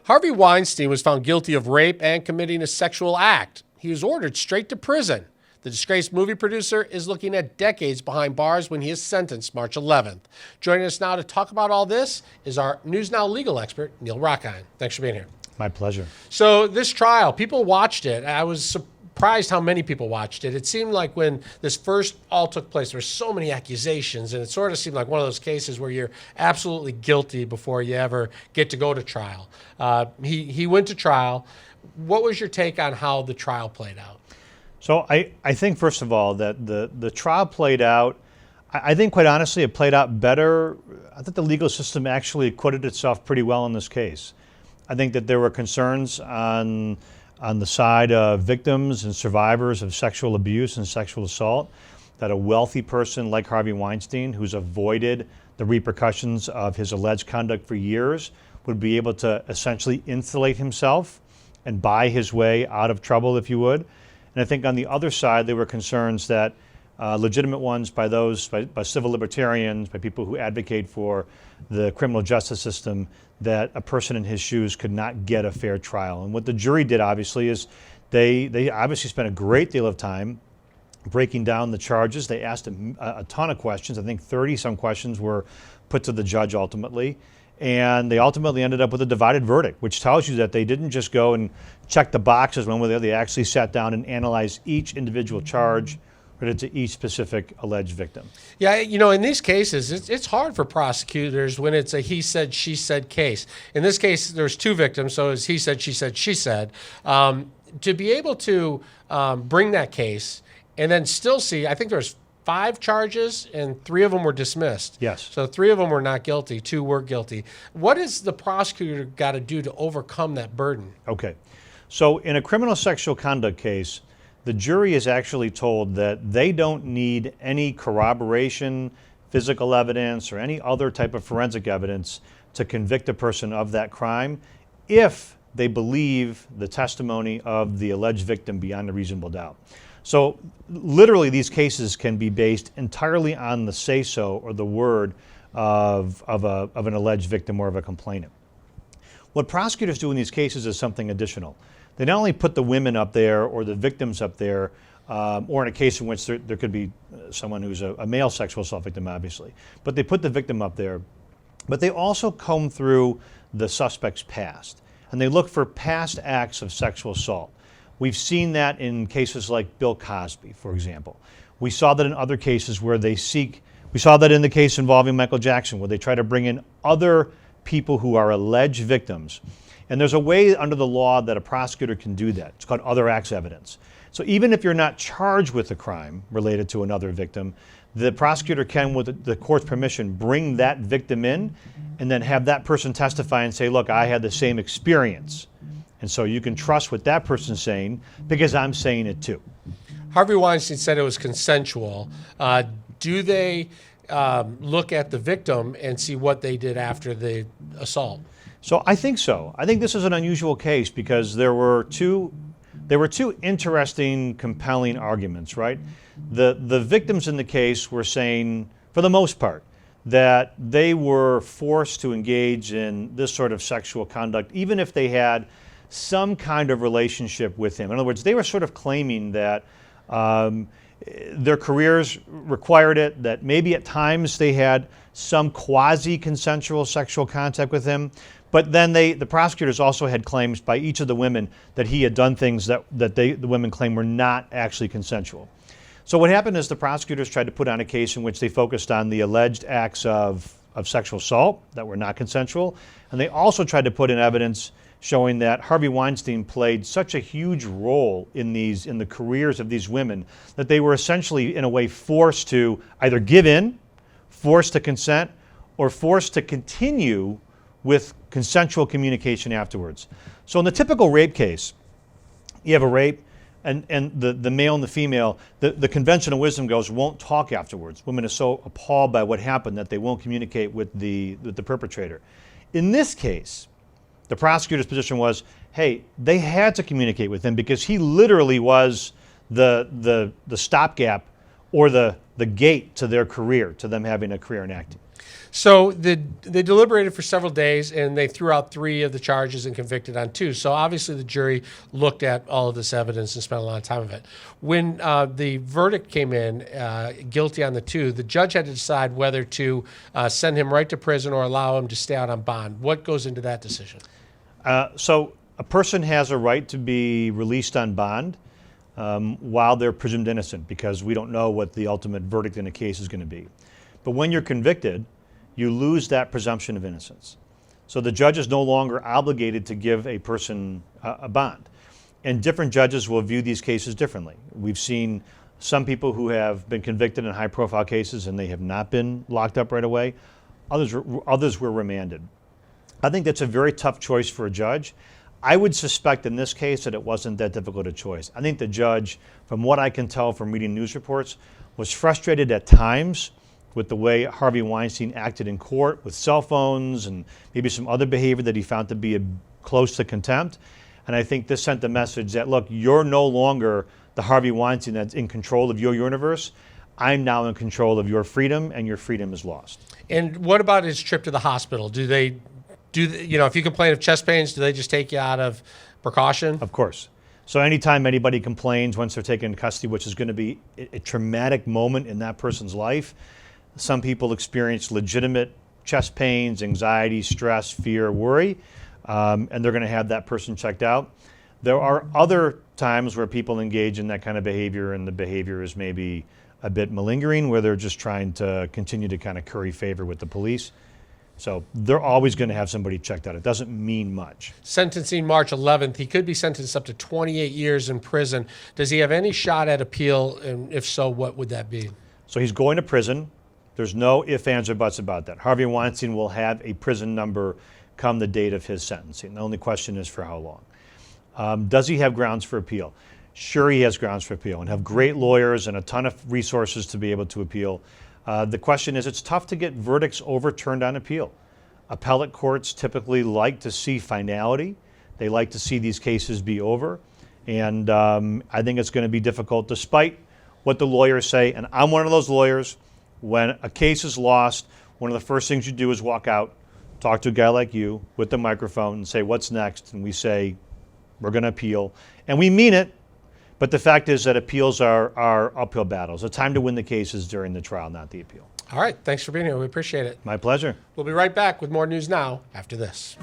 Harvey Weinstein was found guilty of rape and committing a sexual act. He was ordered straight to prison. The disgraced movie producer is looking at decades behind bars when he is sentenced March 11th. Joining us now to talk about all this is our News Now legal expert, Neil Rockine. Thanks for being here. My pleasure. So this trial, people watched it. I was surprised how many people watched it. It seemed like when this first all took place, there were so many accusations, and it sort of seemed like one of those cases where you're absolutely guilty before you ever get to go to trial. He went to trial. What was your take on how the trial played out? So I think, first of all, that the trial played out, I think quite honestly it played out better. I think the legal system actually acquitted itself pretty well in this case. I think that there were concerns on the side of victims and survivors of sexual abuse and sexual assault, that a wealthy person like Harvey Weinstein, who's avoided the repercussions of his alleged conduct for years, would be able to essentially insulate himself and buy his way out of trouble, if you would. And I think on the other side, there were concerns that legitimate ones by civil libertarians, by people who advocate for the criminal justice system, that a person in his shoes could not get a fair trial. And what the jury did, obviously, is they obviously spent a great deal of time breaking down the charges. They asked a ton of questions. I think 30-some questions were put to the judge ultimately. And they ultimately ended up with a divided verdict, which tells you that they didn't just go and check the boxes one way or the other. They actually sat down and analyzed each individual charge related to each specific alleged victim. Yeah, you know, in these cases, it's hard for prosecutors when it's a he said, she said case. In this case, there's two victims, so it's he said, she said, she said. To be able to bring that case and then still see, I think there's 5 charges and 3 of them were dismissed. Yes. So 3 of them were not guilty, 2 were guilty. What has the prosecutor got to do to overcome that burden? Okay. So in a criminal sexual conduct case, the jury is actually told that they don't need any corroboration, physical evidence, or any other type of forensic evidence to convict a person of that crime if they believe the testimony of the alleged victim beyond a reasonable doubt. So literally these cases can be based entirely on the say-so or the word of an alleged victim or of a complainant. What prosecutors do in these cases is something additional. They not only put the women up there or the victims up there, or in a case in which there could be someone who's a male sexual assault victim, obviously, but they put the victim up there, but they also comb through the suspect's past, and they look for past acts of sexual assault. We've seen that in cases like Bill Cosby, for example. We saw that in other cases where we saw that in the case involving Michael Jackson, where they try to bring in other people who are alleged victims. And there's a way under the law that a prosecutor can do that. It's called other acts evidence. So even if you're not charged with a crime related to another victim, the prosecutor can, with the court's permission, bring that victim in and then have that person testify and say, look, I had the same experience. And so you can trust what that person's saying because I'm saying it too. Harvey Weinstein said it was consensual. Do they look at the victim and see what they did after the assault? So I think so. I think this is an unusual case because there were two interesting, compelling arguments, right? The victims in the case were saying, for the most part, that they were forced to engage in this sort of sexual conduct, even if they had some kind of relationship with him. In other words, they were sort of claiming that their careers required it, that maybe at times they had some quasi-consensual sexual contact with him, but then the prosecutors also had claims by each of the women that he had done things that the women claimed were not actually consensual. So what happened is the prosecutors tried to put on a case in which they focused on the alleged acts of sexual assault that were not consensual, and they also tried to put in evidence showing that Harvey Weinstein played such a huge role in the careers of these women that they were essentially, in a way, forced to either give in, forced to consent, or forced to continue with consensual communication afterwards. So in the typical rape case, you have a rape, and the male and the female, the conventional wisdom goes, won't talk afterwards. Women are so appalled by what happened that they won't communicate with the perpetrator. In this case, the prosecutor's position was, hey, they had to communicate with him because he literally was the stopgap or the gate to their career, to them having a career in acting. So they deliberated for several days, and they threw out 3 of the charges and convicted on 2. So obviously the jury looked at all of this evidence and spent a lot of time of it. When the verdict came in, guilty on the 2, the judge had to decide whether to send him right to prison or allow him to stay out on bond. What goes into that decision? So a person has a right to be released on bond while they're presumed innocent, because we don't know what the ultimate verdict in a case is going to be. But when you're convicted, you lose that presumption of innocence. So the judge is no longer obligated to give a person a bond. And different judges will view these cases differently. We've seen some people who have been convicted in high-profile cases and they have not been locked up right away. Others were remanded. I think that's a very tough choice for a judge. I would suspect in this case that it wasn't that difficult a choice. I think the judge, from what I can tell from reading news reports, was frustrated at times with the way Harvey Weinstein acted in court with cell phones and maybe some other behavior that he found to be close to contempt. And I think this sent the message that, look, you're no longer the Harvey Weinstein that's in control of your universe. I'm now in control of your freedom, and your freedom is lost. And what about his trip to the hospital? If you complain of chest pains, do they just take you out of precaution? Of course. So anytime anybody complains once they're taken into custody, which is going to be a traumatic moment in that person's life, some people experience legitimate chest pains, anxiety, stress, fear, worry, and they're going to have that person checked out. There are other times where people engage in that kind of behavior, and the behavior is maybe a bit malingering, where they're just trying to continue to kind of curry favor with the police. So they're always going to have somebody checked out. It doesn't mean much. Sentencing March 11th. He could be sentenced up to 28 years in prison. Does he have any shot at appeal? And if so, what would that be? So he's going to prison. There's no ifs, ands, or buts about that. Harvey Weinstein will have a prison number come the date of his sentencing. The only question is for how long. Does he have grounds for appeal? Sure, he has grounds for appeal and have great lawyers and a ton of resources to be able to appeal. The question is, it's tough to get verdicts overturned on appeal. Appellate courts typically like to see finality. They like to see these cases be over. And I think it's going to be difficult, despite what the lawyers say. And I'm one of those lawyers. When a case is lost, one of the first things you do is walk out, talk to a guy like you with the microphone and say, what's next? And we say, we're going to appeal. And we mean it. But the fact is that appeals are uphill battles. The time to win the case is during the trial, not the appeal. All right. Thanks for being here. We appreciate it. My pleasure. We'll be right back with more news now after this.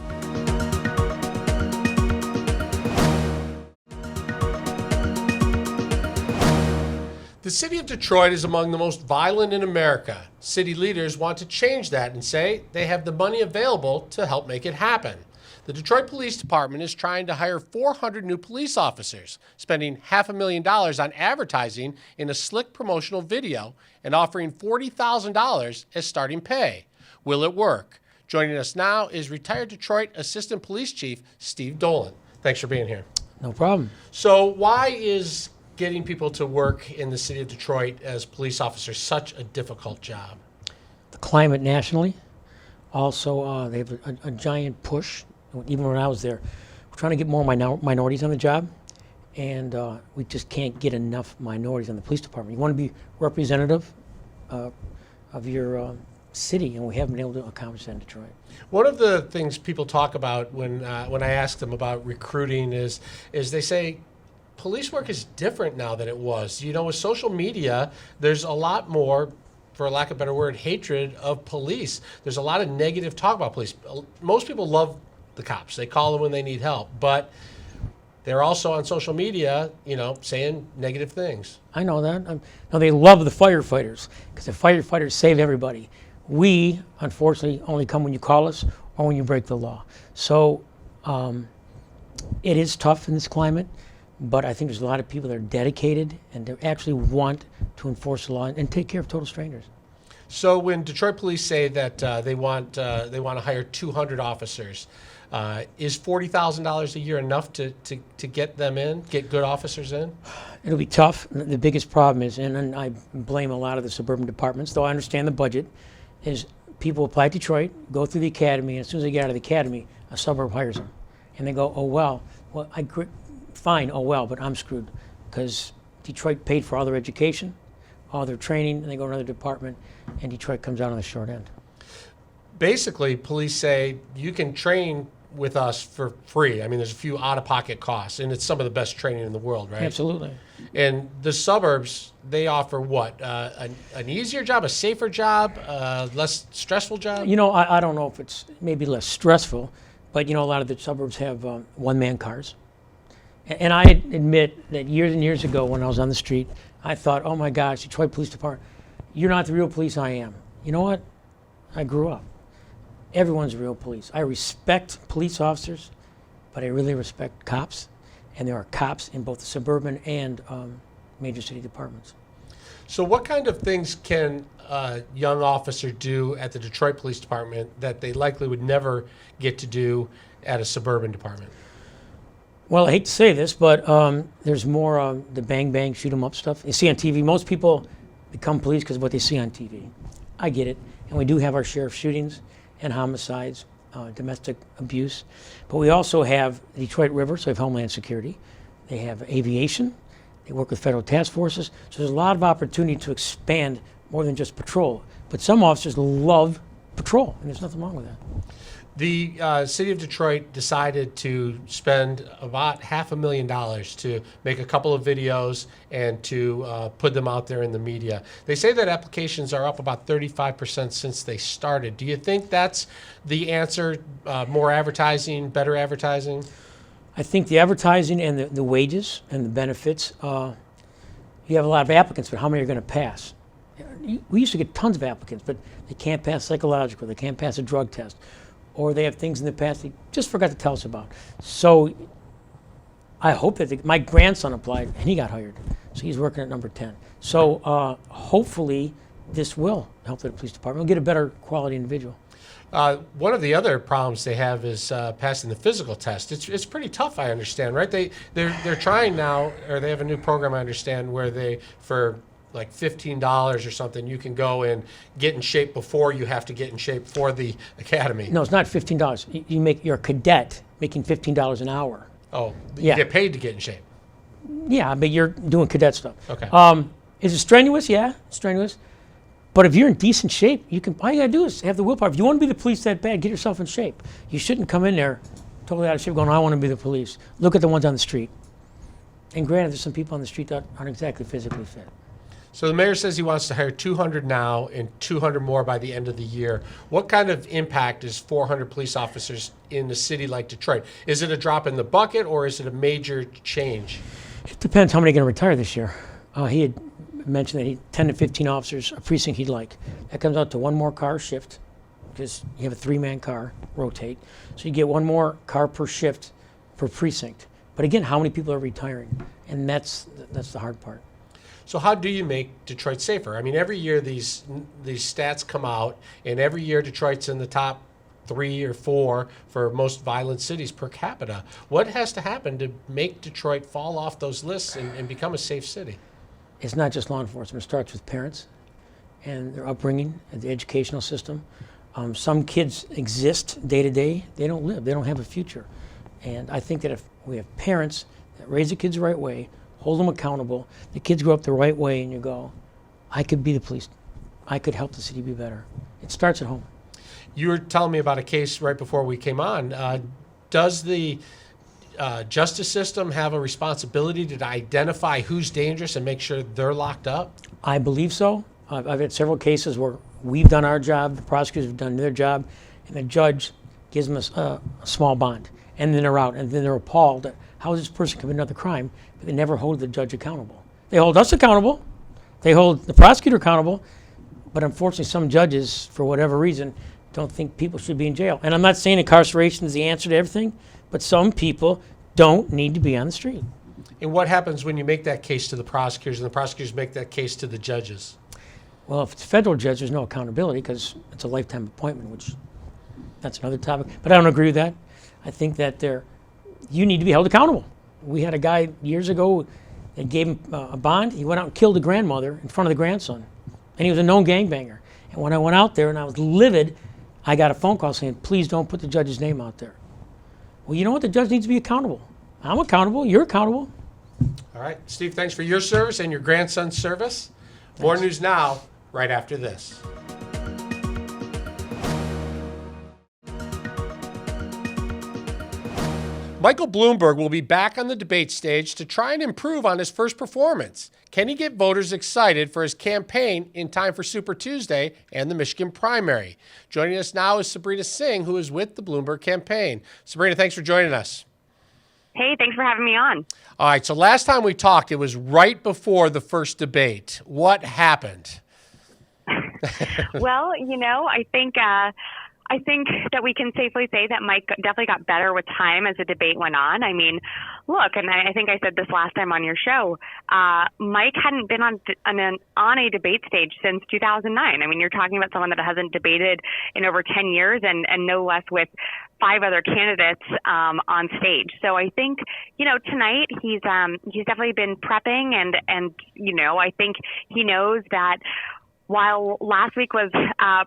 The city of Detroit is among the most violent in America. City leaders want to change that and say they have the money available to help make it happen. The Detroit Police Department is trying to hire 400 new police officers, spending $500,000 on advertising in a slick promotional video and offering $40,000 as starting pay. Will it work? Joining us now is retired Detroit Assistant Police Chief Steve Dolan. Thanks for being here. No problem. So why is getting people to work in the city of Detroit as police officers such a difficult job? The climate nationally. Also, they have a giant push. Even when I was there, we're trying to get more minorities on the job, and we just can't get enough minorities in the police department. You want to be representative of your city, and we haven't been able to accomplish that in Detroit. One of the things people talk about when I ask them about recruiting is they say police work is different now than it was. You know, with social media, there's a lot more, for lack of a better word, hatred of police. There's a lot of negative talk about police. Most people love the cops. They call them when they need help, but they're also on social media, saying negative things. I know that. No, they love the firefighters because the firefighters save everybody. We, unfortunately, only come when you call us or when you break the law. So it is tough in this climate, but I think there's a lot of people that are dedicated and they actually want to enforce the law and take care of total strangers. So when Detroit police say that they want to hire 200 officers, is $40,000 a year enough to get them in, get good officers in? It'll be tough. The biggest problem is, and I blame a lot of the suburban departments, though I understand the budget, is people apply to Detroit, go through the academy, and as soon as they get out of the academy, a suburb hires them. And they go, fine, but I'm screwed because Detroit paid for all their education, all their training, and they go to another department, and Detroit comes out on the short end. basically police say you can train with us for free. I mean, there's a few out-of-pocket costs, and it's some of the best training in the world, right? Absolutely. And the suburbs, they offer what? An easier job, a safer job, less stressful job? You know, I don't know if it's maybe less stressful, but, you know, a lot of the suburbs have one-man cars. And I admit that years and years ago when I was on the street, I thought, oh my gosh, Detroit Police Department, you're not the real police. I am. You know what? I grew up. Everyone's real police. I respect police officers, but I really respect cops. And there are cops in both the suburban and major city departments. So what kind of things can a young officer do at the Detroit Police Department that they likely would never get to do at a suburban department? Well, I hate to say this, but there's more the bang bang, shoot 'em up stuff. You see on TV, most people become police because of what they see on TV. I get it. And we do have our share of shootings and homicides, domestic abuse. But we also have the Detroit River, so we have Homeland Security. They have aviation. They work with federal task forces. So there's a lot of opportunity to expand more than just patrol. But some officers love patrol, and there's nothing wrong with that. The city of Detroit decided to spend about $500,000 to make a couple of videos and to put them out there in the media. They say that applications are up about 35% since they started. Do you think that's the answer? More advertising, better advertising? I think the advertising and the wages and the benefits, you have a lot of applicants, but how many are going to pass? We used to get tons of applicants, but they can't pass psychological, they can't pass a drug test, or they have things in the past they just forgot to tell us about. So I hope that my grandson applied and he got hired. So he's working at number 10. So hopefully this will help the police department. We'll get a better quality individual. One of the other problems they have is passing the physical test. It's pretty tough, I understand, right? They're trying now, or they have a new program, I understand, where they, for like $15 or something, you can go and get in shape before you have to get in shape for the academy. No, it's not $15. You're a cadet making $15 an hour. Oh, you Yeah. get paid to get in shape. Yeah, but you're doing cadet stuff. Okay. Is it strenuous? Yeah, it's strenuous. But if you're in decent shape, all you gotta do is have the willpower. If you want to be the police that bad, get yourself in shape. You shouldn't come in there totally out of shape going, I want to be the police. Look at the ones on the street. And granted, there's some people on the street that aren't exactly physically fit. So the mayor says he wants to hire 200 now and 200 more by the end of the year. What kind of impact is 400 police officers in a city like Detroit? Is it a drop in the bucket or is it a major change? It depends how many are going to retire this year. He had mentioned that 10 to 15 officers, a precinct he'd like. That comes out to one more car shift because you have a 3-man car, rotate. So you get one more car per shift per precinct. But again, how many people are retiring? And that's the hard part. So how do you make Detroit safer? I mean, every year these stats come out, and every year Detroit's in the top 3 or 4 for most violent cities per capita. What has to happen to make Detroit fall off those lists and become a safe city? It's not just law enforcement. It starts with parents and their upbringing and the educational system. Some kids exist day to day. They don't live. They don't have a future. And I think that if we have parents that raise the kids the right way, hold them accountable, the kids grow up the right way, and you go, I could be the police. I could help the city be better. It starts at home. You were telling me about a case right before we came on. Does the justice system have a responsibility to identify who's dangerous and make sure they're locked up? I believe so. I've had several cases where we've done our job, the prosecutors have done their job, and the judge gives them a small bond. And then they're out, and then they're appalled that how does this person commit another crime? But they never hold the judge accountable. They hold us accountable. They hold the prosecutor accountable. But unfortunately, some judges, for whatever reason, don't think people should be in jail. And I'm not saying incarceration is the answer to everything, but some people don't need to be on the street. And what happens when you make that case to the prosecutors and the prosecutors make that case to the judges? Well, if it's a federal judge, there's no accountability because it's a lifetime appointment, which that's another topic. But I don't agree with that. I think that you need to be held accountable. We had a guy years ago that gave him a bond. He went out and killed the grandmother in front of the grandson. And he was a known gangbanger. And when I went out there and I was livid, I got a phone call saying, please don't put the judge's name out there. Well, you know what? The judge needs to be accountable. I'm accountable. You're accountable. All right. Steve, thanks for your service and your grandson's service. More news now, right after this. Michael Bloomberg will be back on the debate stage to try and improve on his first performance. Can he get voters excited for his campaign in time for Super Tuesday and the Michigan primary? Joining us now is Sabrina Singh, who is with the Bloomberg campaign. Sabrina, thanks for joining us. Hey, thanks for having me on. All right, so last time we talked, it was right before the first debate. What happened? Well, I think that we can safely say that Mike definitely got better with time as the debate went on. I mean, look, and I think I said this last time on your show, Mike hadn't been on a debate stage since 2009. I mean, you're talking about someone that hasn't debated in over 10 years and no less with 5 other candidates on stage. So I think, tonight he's definitely been prepping and I think he knows that while last week was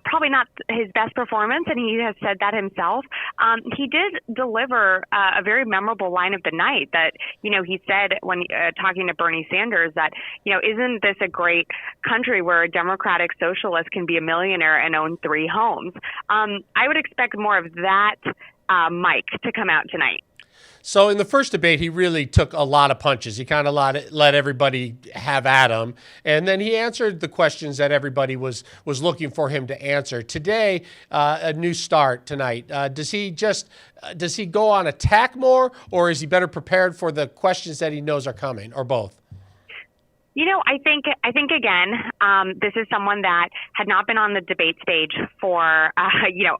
probably not his best performance, and he has said that himself, he did deliver a very memorable line of the night that, he said when talking to Bernie Sanders that, isn't this a great country where a democratic socialist can be a millionaire and own 3 homes? I would expect more of that Mike to come out tonight. So in the first debate, he really took a lot of punches. He kind of let everybody have at him. And then he answered the questions that everybody was looking for him to answer. Today, a new start tonight. Does he go on attack more, or is he better prepared for the questions that he knows are coming, or both? I think again, this is someone that had not been on the debate stage for,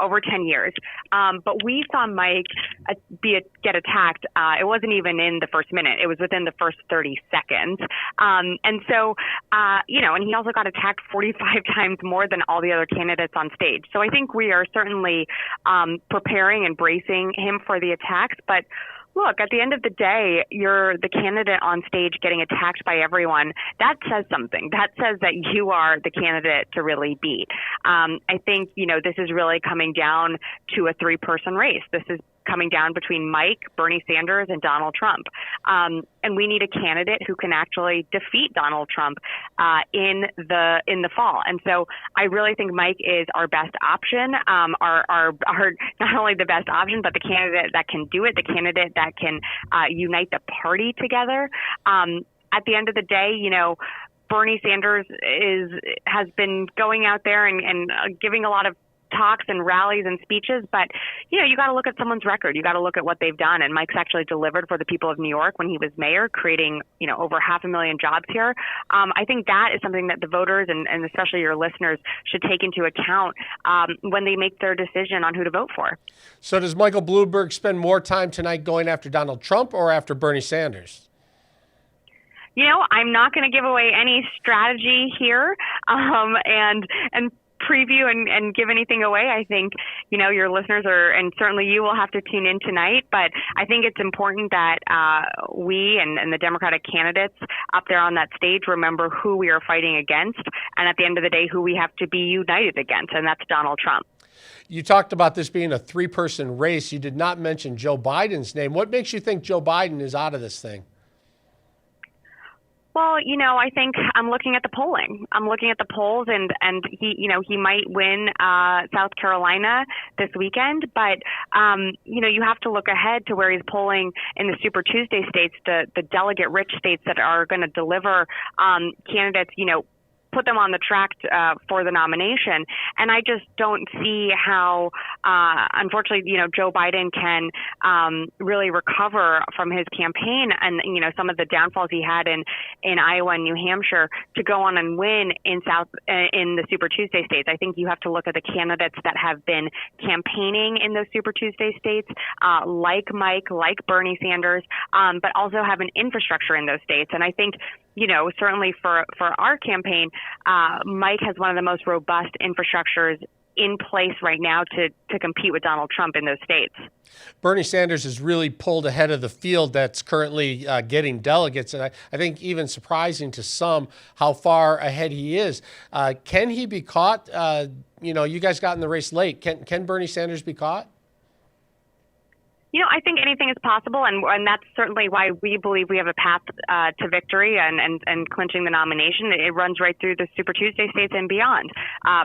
over 10 years. But we saw Mike get attacked. It wasn't even in the first minute. It was within the first 30 seconds. And so, and he also got attacked 45 times more than all the other candidates on stage. So I think we are certainly preparing and bracing him for the attacks. But look, at the end of the day, you're the candidate on stage getting attacked by everyone. That says something. That says that you are the candidate to really beat. I think, this is really coming down to a 3-person race. This is coming down between Mike, Bernie Sanders, and Donald Trump. And we need a candidate who can actually defeat Donald Trump in the fall. And so I really think Mike is our best option, our not only the best option, but the candidate that can do it, the candidate that can unite the party together. At the end of the day, Bernie Sanders has been going out there and giving a lot of talks and rallies and speeches, but you got to look at someone's record. You got to look at what they've done. And Mike's actually delivered for the people of New York when he was mayor, creating over 500,000 jobs here. I think that is something that the voters and especially your listeners should take into account when they make their decision on who to vote for. So does Michael Bloomberg spend more time tonight going after Donald Trump or after Bernie Sanders? I'm not going to give away any strategy here, and preview and give anything away. I think, your listeners and certainly you will have to tune in tonight, but I think it's important that we and the Democratic candidates up there on that stage remember who we are fighting against, and at the end of the day, who we have to be united against, and that's Donald Trump. You talked about this being a 3-person race. You did not mention Joe Biden's name. What makes you think Joe Biden is out of this thing? Well, I think I'm looking at the polling. I'm looking at the polls, and he might win South Carolina this weekend, but you have to look ahead to where he's polling in the Super Tuesday states, the delegate-rich states that are going to deliver candidates, put them on the track for the nomination. And I just don't see how, unfortunately, Joe Biden can really recover from his campaign and, some of the downfalls he had in Iowa and New Hampshire to go on and win in the Super Tuesday states. I think you have to look at the candidates that have been campaigning in those Super Tuesday states, like Mike, like Bernie Sanders, but also have an infrastructure in those states. And I think, certainly for our campaign, Mike has one of the most robust infrastructures in place right now to compete with Donald Trump in those states. Bernie Sanders has really pulled ahead of the field that's currently getting delegates, and I think even surprising to some how far ahead he is. Can he be caught? You guys got in the race late. Can Bernie Sanders be caught? I think anything is possible, and that's certainly why we believe we have a path to victory and clinching the nomination. It runs right through the Super Tuesday states and beyond.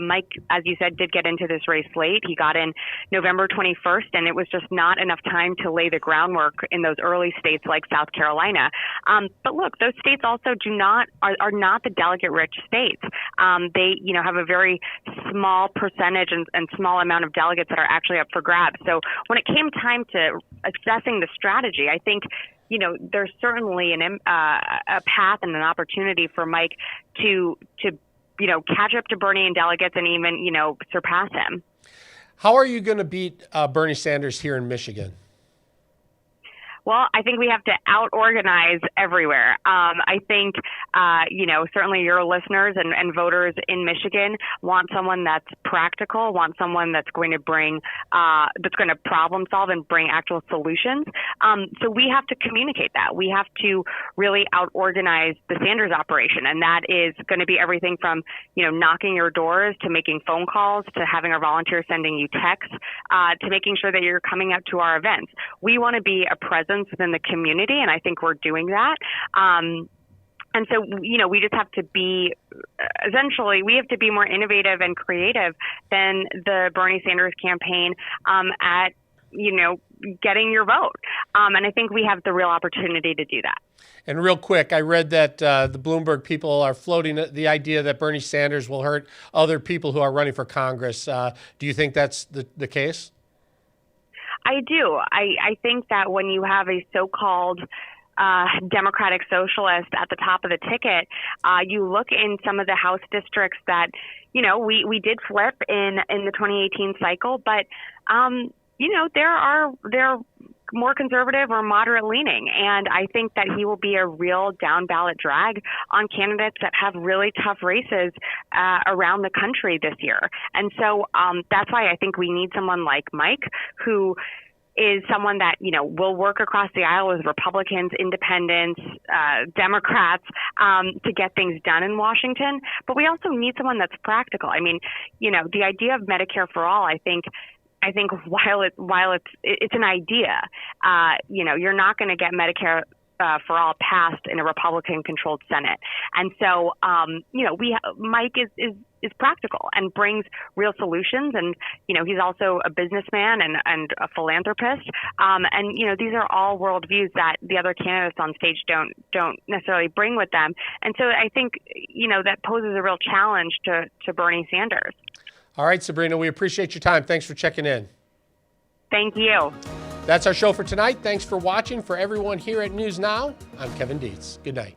Mike, as you said, did get into this race late. He got in November 21st, and it was just not enough time to lay the groundwork in those early states like South Carolina. But look, those states also are not the delegate-rich states. They, have a very small percentage and small amount of delegates that are actually up for grabs. So when it came time to assessing the strategy, I think, there's certainly a path and an opportunity for Mike to catch up to Bernie in delegates and even, surpass him. How are you going to beat Bernie Sanders here in Michigan? Well, I think we have to out-organize everywhere. I think, certainly your listeners and voters in Michigan want someone that's practical, want someone that's going to that's going to problem solve and bring actual solutions. So we have to communicate that. We have to really out-organize the Sanders operation, and that is going to be everything from, knocking your doors to making phone calls to having our volunteers sending you texts to making sure that you're coming out to our events. We want to be a presence within the community, and I think we're doing that. And so, we just have to be, essentially, we have to be more innovative and creative than the Bernie Sanders campaign at, getting your vote. And I think we have the real opportunity to do that. And real quick, I read that the Bloomberg people are floating the idea that Bernie Sanders will hurt other people who are running for Congress. Do you think that's the case? I do. I think that when you have a so-called Democratic socialist at the top of the ticket, you look in some of the House districts that, we did flip in the 2018 cycle, but, they're more conservative or moderate leaning. And I think that he will be a real down ballot drag on candidates that have really tough races around the country this year. And so that's why I think we need someone like Mike, who is someone that, will work across the aisle with Republicans, independents, Democrats to get things done in Washington. But we also need someone that's practical. I mean, the idea of Medicare for all, I think while it's an idea, you're not going to get Medicare for all passed in a Republican-controlled Senate. And so, Mike is practical and brings real solutions. And, he's also a businessman and a philanthropist. And, these are all worldviews that the other candidates on stage don't necessarily bring with them. And so I think, that poses a real challenge to Bernie Sanders. All right, Sabrina, we appreciate your time. Thanks for checking in. Thank you. That's our show for tonight. Thanks for watching. For everyone here at News Now, I'm Kevin Dietz. Good night.